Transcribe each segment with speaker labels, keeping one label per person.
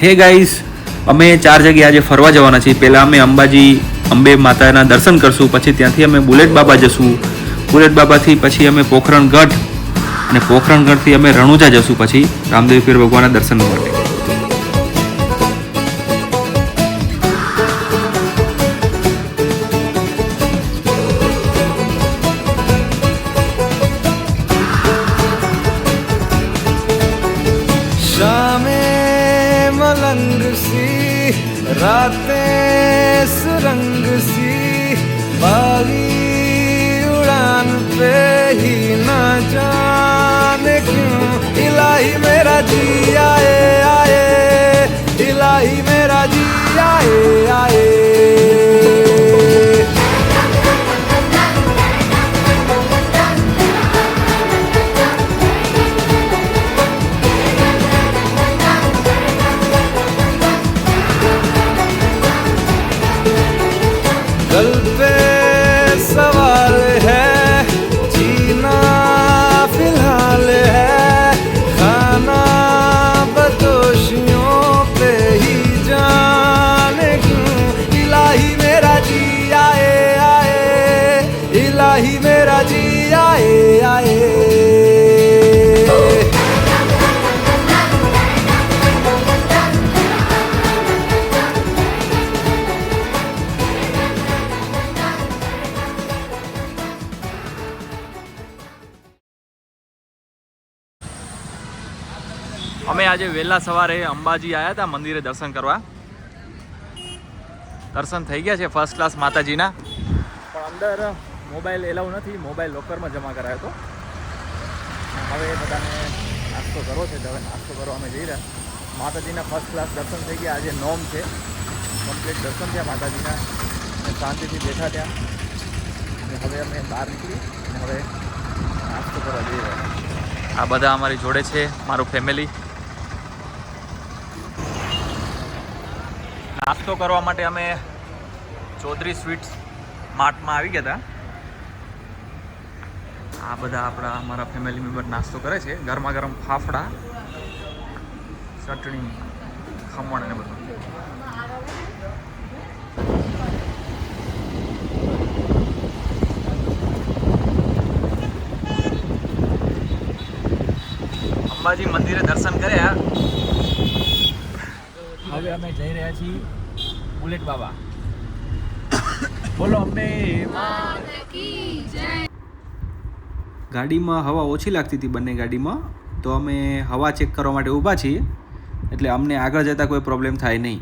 Speaker 1: હે ગાઈસ, અમે 4 જગ્યાએ આજે ફરવા જવાના છીએ. પહેલાં અમે અંબાજી અંબે માતાના દર્શન કરશું, પછી ત્યાંથી અમે બુલેટ બાબા જશું. બુલેટ બાબાથી પછી અમે પોખરણગઢ, અને પોખરણગઢથી અમે રણુજા જશું, પછી રામદેવ પીર ભગવાનના દર્શન માટે.
Speaker 2: मलंग सी रातें सुरंग सी बागी उड़ान पे ही ना जाने क्यों इलाही मेरा जी आए आए इलाही मेरा जी आए आए कल पे सवाल है जीना फिलहाल है खाना बदोशियों पे ही जाने क्यों इलाही मेरा जी आए आए इलाही मेरा जी आए आए
Speaker 1: અમે આજે વહેલા સવારે અંબાજી આવ્યા હતા મંદિરે દર્શન કરવા. દર્શન થઈ ગયા છે ફર્સ્ટ ક્લાસ માતાજીના, પણ અંદર મોબાઈલ એલાઉ નથી. મોબાઈલ લોકરમાં જમા કરાયો હતો. હવે બધાને નાસ્તો કરવો છે, હવે નાસ્તો કરવા અમે જઈ રહ્યા. માતાજીના ફર્સ્ટ ક્લાસ દર્શન થઈ ગયા. આજે નોમ છે, કમ્પ્લીટ દર્શન થયા માતાજીના, શાંતિથી બેઠા ત્યાં. અને હવે અમે બહાર નીકળી અને હવે નાસ્તો કરવા જઈ રહ્યા. આ બધા અમારી જોડે છે, મારું ફેમિલી. નાસ્તો કરવા માટે અમે ચૌધરી સ્વીટ્સ માર્ટમાં આવી ગયા હતા. આ બધા અમારા ફેમિલી મેમ્બર નાસ્તો કરે છે. ગરમા ગરમ ફાફડા, ચટણી, ખમણ અને બધું. અંબાજી મંદિરે દર્શન કર્યા. હવે અમે જઈ રહ્યા છીએ બુલેટ બાબા. બોલો અંબે. ગાડીમાં હવા ઓછી લાગતી હતી બંને ગાડીમાં, તો અમે હવા ચેક કરવા માટે ઊભા છીએ, એટલે અમને આગળ જતાં કોઈ પ્રોબ્લેમ થાય નહીં.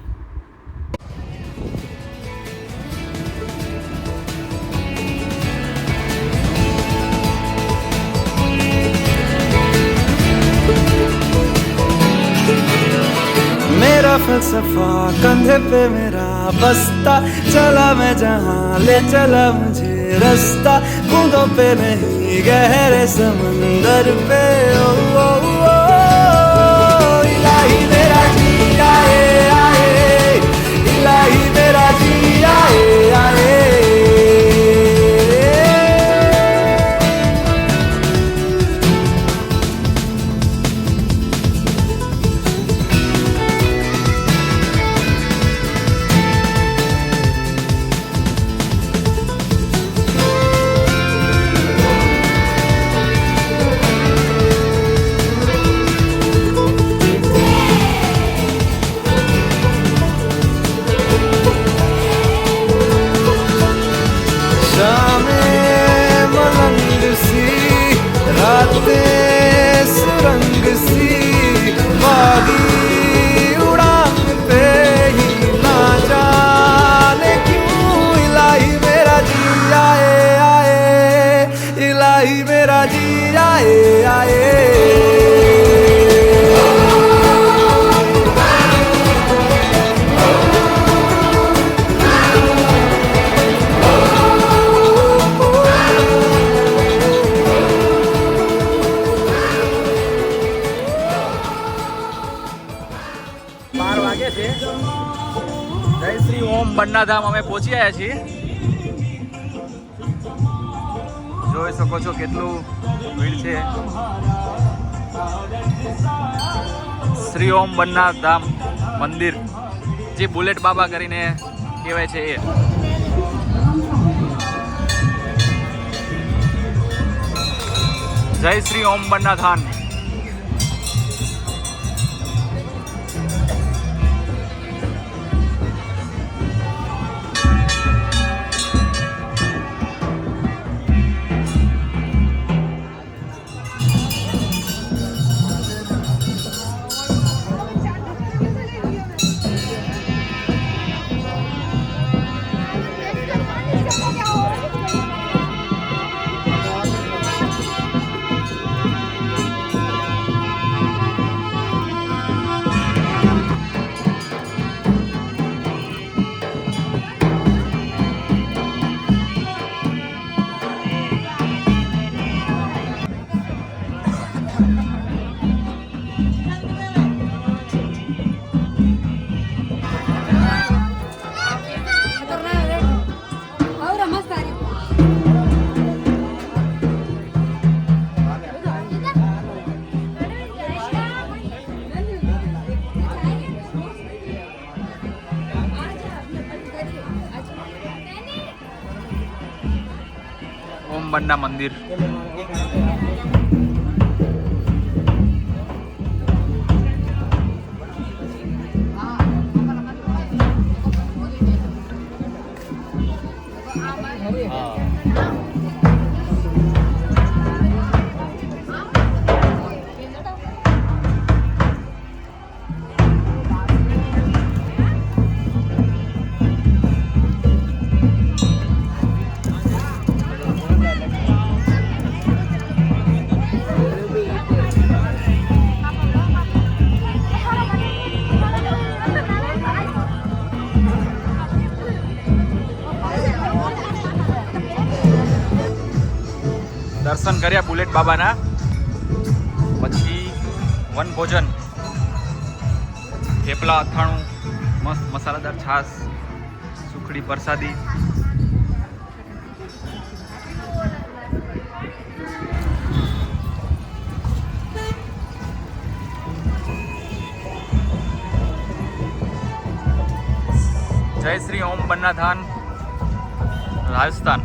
Speaker 2: मेरा फलसफा कंधे पे मेरा बस्ता चला मैं जहाँ ले चला मुझे रास्ता बूंदों पे नहीं गहरे समंदर पे ओ, ओ, ओ, इलाही मेरा जी आए आए इलाही मेरा जी आए आए सुरंग सी बागी उड़ान पे ही ना जाने क्यों इलाही मेरा जी आए आए इलाही मेरा जी आए आए
Speaker 1: જય શ્રી ઓમ બન્નાધામ અમે પહોંચી આવ્યા છીએ. જોઈ શકો છો કેટલું ભીડ છે. શ્રી ઓમ બન્નાધામ મંદિર, જે બુલેટ બાબા કરીને કહેવાય છે એ. જય શ્રી ઓમ બન્ના ધાન. ઓમ બન્ના મંદિર. દર્શન કર્યા બુલેટ બાબાના, પછી વન ભોજન, થેપલા, અથાણું, મસ્ત મસાલાદાર છાશ, સુખડી, પ્રસાદી. જય શ્રી ઓમ બન્ના ધાન, રાજસ્થાન.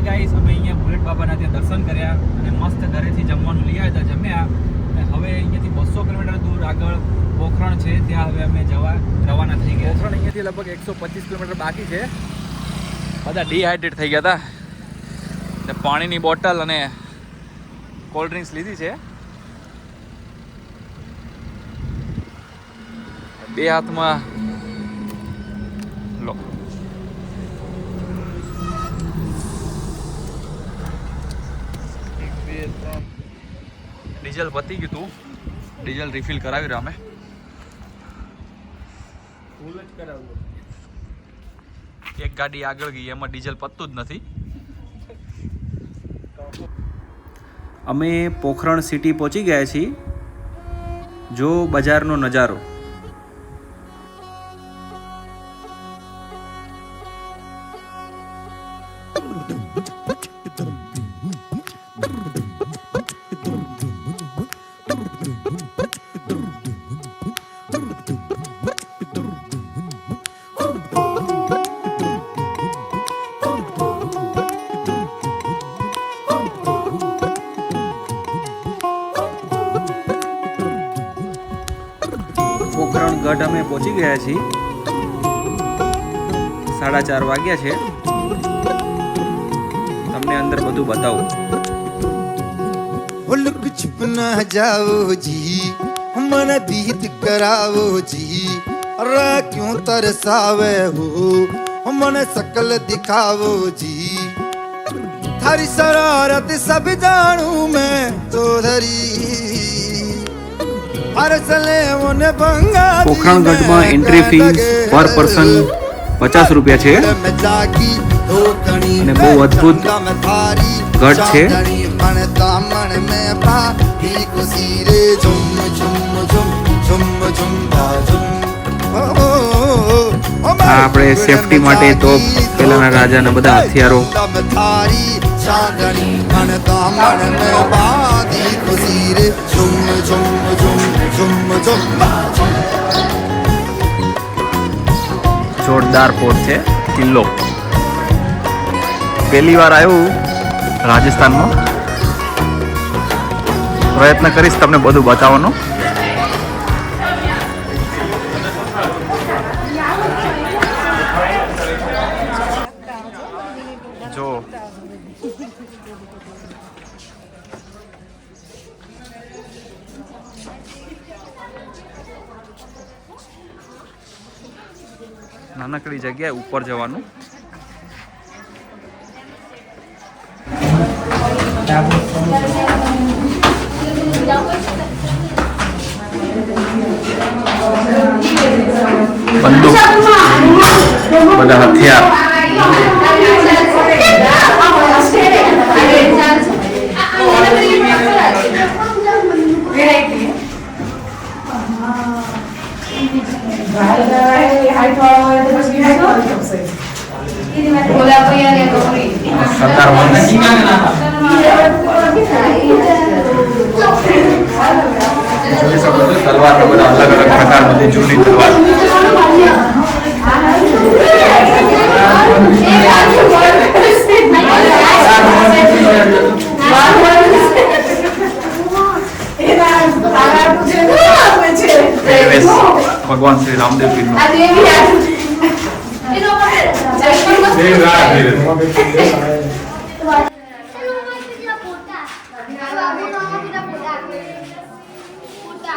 Speaker 1: ગાઈસ અમે અહીંયા બુલેટ બાબાના ત્યાં દર્શન કર્યા અને મસ્ત ઘરેથી જમવાનું લઈ આવ્યા હતા, જમ્યા. અને હવે અહીંયાથી 200 કિલોમીટર દૂર આગળ પોખરણ છે, ત્યાં હવે અમે રવાના થઈ ગયા. પોખરણ અહીંયાથી લગભગ 125 કિલોમીટર બાકી છે. બધા ડિહાઇડ્રેટ થઈ ગયા હતા. પાણીની બોટલ અને કોલ્ડ ડ્રિંક્સ લીધી છે. બે હાથમાં લો. ડીઝલ પતી ગયું હતું, ડીઝલ રિફિલ કરાવી રહ્યા અમે. એક ગાડી આગળ ગઈ, એમાં ડીઝલ પતતું જ નથી.
Speaker 3: અમે પોખરણ સિટી પહોંચી ગયા છીએ. જો બજારનો નજારો. પોખરણગઢ અમે પહોંચી ગયા છીએ. 4:30 વાગ્યા છે. તમને અંદર બધું બતાવું.
Speaker 4: લુક છુપ ના જાઓ જી, મન દીદ કરાવો જી. અરે ક્યું તરસાવે હો, મને શકલ દિખાવો જી. થારી શરારત સબ જાણું મેં તો ધરી.
Speaker 3: પોખરણગઢમાં એન્ટ્રી ફીસ પર પર્સન 50 રૂપિયા છે અને બહુ અદ્ભુત ગઢ છે. આ આપણે સેફટી માટે તો પહેલાના રાજાના બધા હથિયારો
Speaker 4: चांदनी मन दामन में बांधी खुशी रे झुम झुम झुम झुम झुम
Speaker 1: જોરદાર ફોર્ટ છે કિલ્લો. પહેલી વાર આવ્યું રાજસ્થાનમાં, પ્રયત્ન કરીશ તમને બધું બતાવવાનો. જો નાનકડી જગ્યાએ ઉપર જવાનું. બંદૂક, બધા હથિયાર. સરદાર વંશ. જોઈ શકો છો તલવાર તો બધા અલગ અલગ પ્રકાર, બધી જૂની તલવાર. ભગવાન શ્રી રામદેવ પીરનો.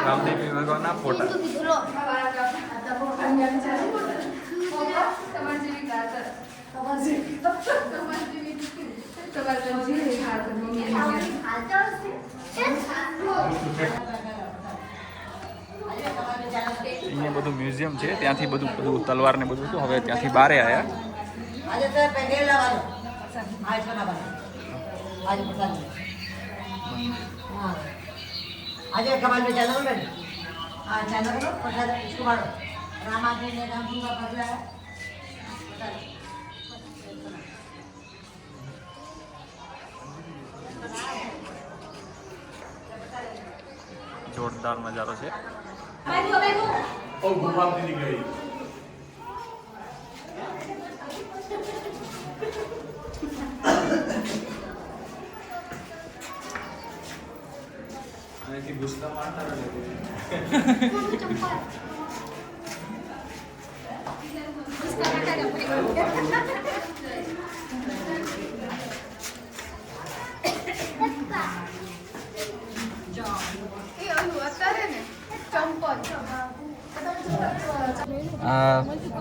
Speaker 1: રામદેવ પીર ભગવાનના ફોટા. અહીંયા બધું મ્યુઝિયમ છે, ત્યાંથી બધું તલવાર ને બધું હતું. હવે ત્યાંથી બારે આવ્યા.
Speaker 5: आज कमाल में चलो बेटा हां चलो करो प्रसाद इसको मारो राम आदमी ने नाम पूरा बदला है
Speaker 1: જોરદાર નજારો છે. આ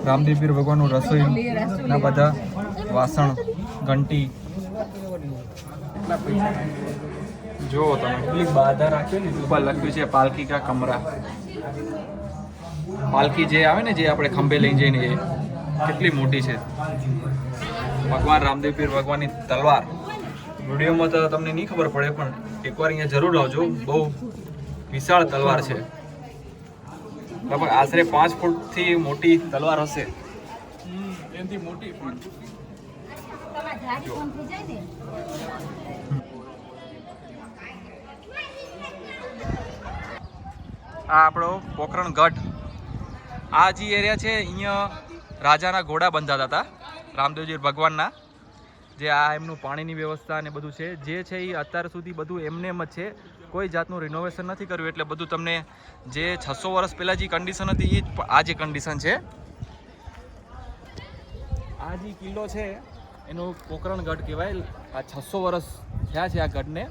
Speaker 1: રામદેવ પીર ભગવાનનું રસોઈના બધા વાસણ, ઘંટી. જો તમે કેટલી બાધા રાખી ને, ઉપર લખ્યું છે પાલકી કા કમરા. પાલકી જે આવે ને, જે આપણે ખંભે લઈને જઈને, એ કેટલી મોટી છે. ભગવાન રામદેવ પીર ભગવાનની તલવાર વિડીયોમાં તો તમને નહીં ખબર પડે, પણ એકવાર અહીંયા જરૂર આવજો. બહુ વિશાળ તલવાર છે, લગભગ આશરે 5 ફૂટથી મોટી તલવાર હશે. એનાથી મોટી પણ. આ આપણો પોખરણ ગઢ. આ જે એરિયા છે, અહીંયા રાજાના ઘોડા બંધાતા હતા રામદેવજી ભગવાનના. જે આ એમનું પાણીની વ્યવસ્થા ને બધું છે, જે છે એ અત્યાર સુધી બધું એમને એમ જ છે. કોઈ જાતનું રિનોવેશન નથી કર્યું. એટલે બધું તમને જે 600 વર્ષ પહેલાં જે કન્ડિશન હતી, એ જ આ જે કન્ડિશન છે. આ જે કિલ્લો છે એનું પોખરણ ગઢ કહેવાય. આ 600 વર્ષ થયા છે આ ગઢને.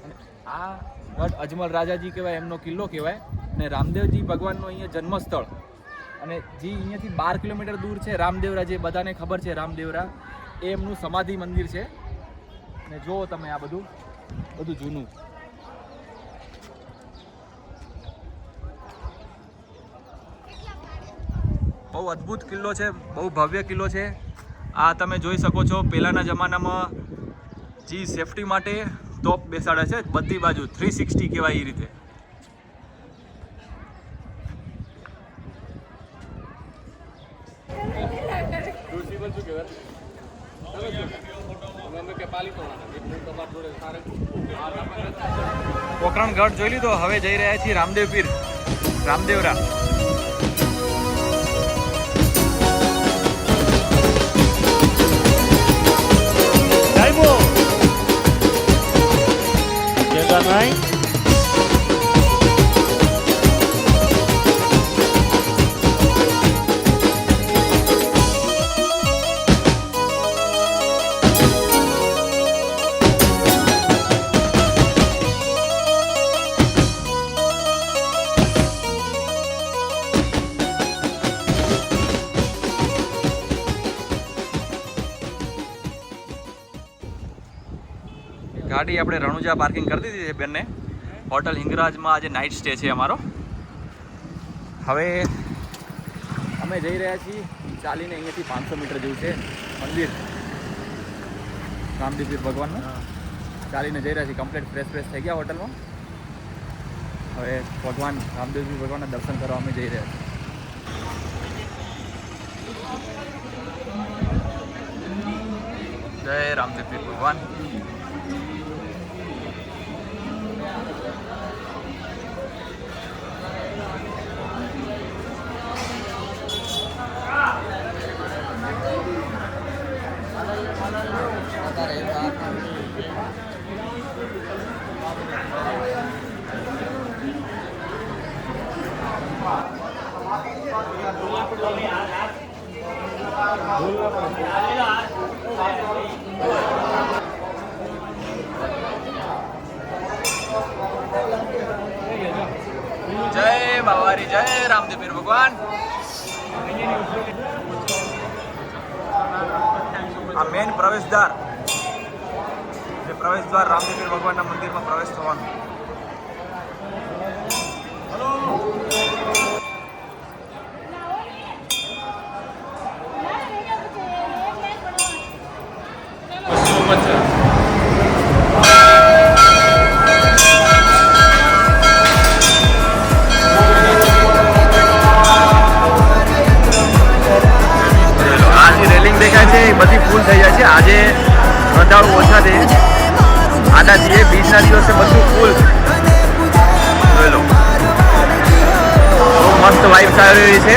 Speaker 1: અને આ ગઢ અજમલ રાજાજી કહેવાય, એમનો કિલ્લો કહેવાય. અને રામદેવજી ભગવાનનું અહીંયા જન્મસ્થળ. અને જે અહીંયાથી 12 કિલોમીટર દૂર છે રામદેવરા, જે બધાને ખબર છે રામદેવરા, એ એમનું સમાધિ મંદિર છે. અને જુઓ તમે આ બધું જૂનું. બહુ અદ્ભુત કિલ્લો છે, બહુ ભવ્ય કિલ્લો છે. આ તમે જોઈ શકો છો, પહેલાંના જમાનામાં જે સેફટી માટે તોપ બેસાડે છે બધી બાજુ, 360 કહેવાય એ રીતે. પોખરણગઢ જોઈ લીધો. હવે જઈ રહ્યા છીએ રામદેવ પીર, રામદેવરા. ગાડી આપણે રણુજા પાર્કિંગ કરી દીધી છે બેનને. હોટલ હિંગરાજમાં આજે નાઇટ સ્ટે છે અમારો. હવે અમે જઈ રહ્યા છીએ ચાલીને. અહીંયાથી 500 મીટર જેવું છે મંદિર રામદેવ પીર ભગવાનનું. ચાલીને જઈ રહ્યા છીએ. કમ્પ્લીટ ફ્રેશ થઈ ગયા હોટલમાં. હવે ભગવાન રામદેવ પીર ભગવાનના દર્શન કરવા અમે જઈ રહ્યા છીએ. જય રામદેવ પીર ભગવાન. જય બાવારી, જય રામદેવ પીર ભગવાન. આ મેન પ્રવેશદ્વાર, જે પ્રવેશદ્વાર રામદેવ પીર ભગવાનના મંદિરમાં પ્રવેશ થવાનો. બધી ફૂલ થઈ જાય છે. આજે શ્રદ્ધાળુ ઓછા છે. આડા જે બીજના દિવસે બધું ફૂલ. જોઈ લો, બહુ મસ્ત વાઇબ્સ આવી રહી છે.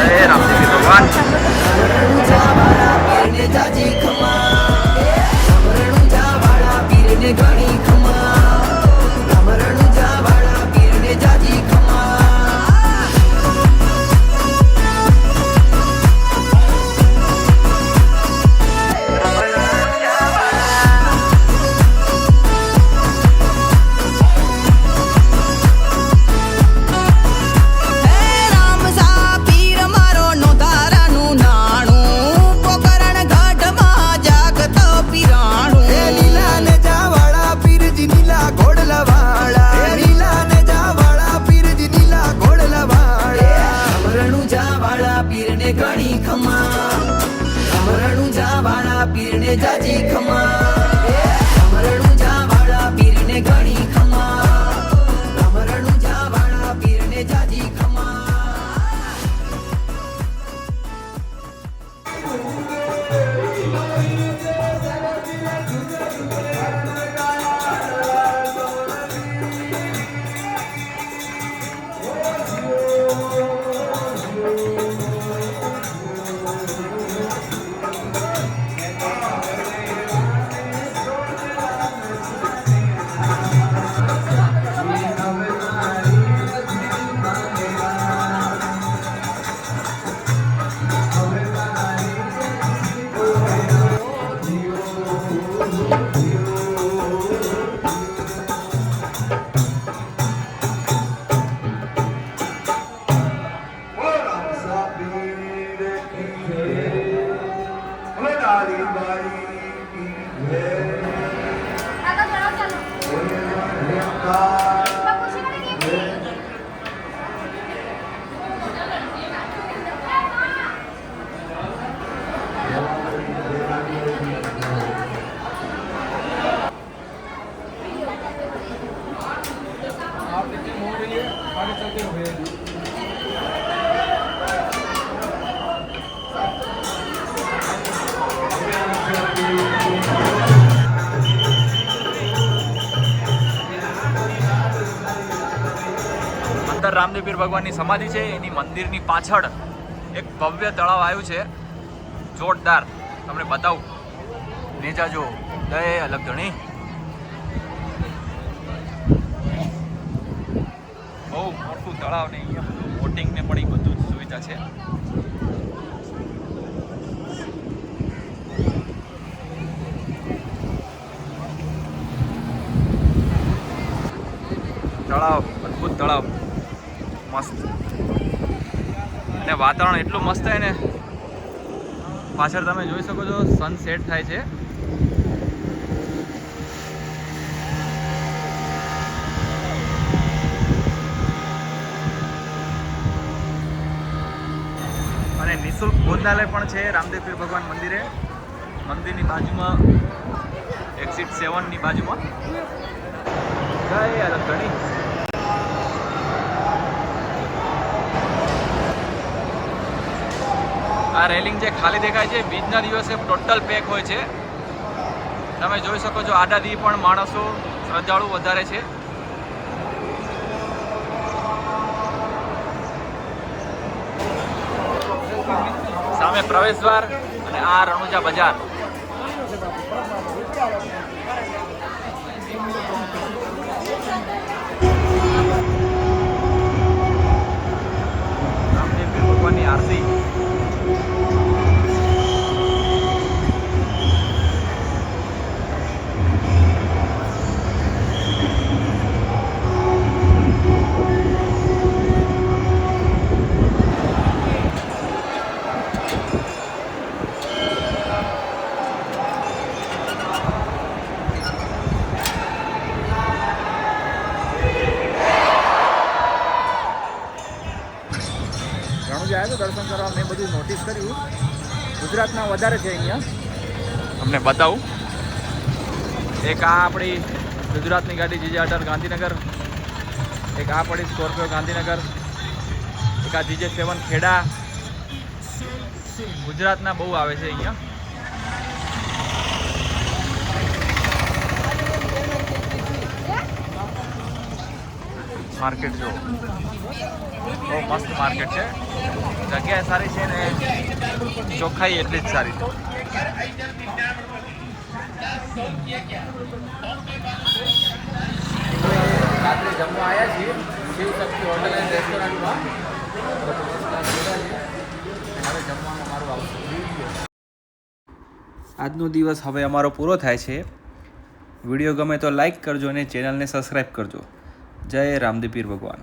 Speaker 1: જય રામદેવ પીર ભગવાન.
Speaker 2: જાજી ખમા અમરણું જાવાળા પીરને ઘણી ખમા અમરણું જાવાળા પીરને જાજી ખમા.
Speaker 1: રામદેવ પીર ભગવાનની સમાધિ છે એની મંદિરની પાછળ એક ભવ્ય તળાવ આવ્યું છે, જોરદાર. તમને બતાવું, નીચા જો જય અલગ ધણી. બહુ મોટું તળાવ ને અહીંયા બધું બોટિંગ ને પણ એ બધું જ સુવિધા છે. તળાવ, અદ્ભુત તળાવ, મસ્ત. અને વાતાવરણ એટલું મસ્ત છે ને, પાછળ તમે જોઈ શકો છો સનસેટ થાય છે. અને નિઃશુલ્ક ભોજનાલય પણ છે રામદેવ પીર ભગવાન મંદિરે. મંદિરની બાજુમાં એક્ઝિટ 7 ની બાજુમાં. જય અલગ ધણી. આ રેલિંગ જે ખાલી દેખાય છે બીજના દિવસે ટોટલ પેક હોય છે. તમે જોઈ શકો છો આડા દી પણ માણસો શ્રદ્ધાળુ વધારે છે. સામે પ્રવેશદ્વાર અને આ રણુજા બજાર. રામદેવ પીર ભગવાનની આરતી. રણુજા આવ્યો તો દર્શન કરવા, મેં બધું નોટિસ કર્યું. ગુજરાતના વધારે છે અહીંયા. તમને બતાવું, એક આ આપણી ગુજરાતની ગાડી જીજે 18 ગાંધીનગર, એક આ પડી સ્કોર્પિયો ગાંધીનગર, એક આ જીજે 7 ખેડા. ગુજરાતના બહુ આવે છે અહીંયા. માર્કેટ જો બહુ મસ્ત માર્કેટ છે. જગ્યા સારી છે ને ચોખ્ખાઈ એટલી જ સારી છે. રાત્રે જમવા આવ્યા છીએ શિવશક્તિ હોટલ એન્ડ રેસ્ટોરન્ટમાં. હવે જમવાનું મારું આવશે.
Speaker 3: આજનો દિવસ હવે અમારો પૂરો થાય છે. વિડીયો ગમે તો લાઈક કરજો અને ચેનલને સબસ્ક્રાઈબ કરજો. જય રામદેવ પીર ભગવાન.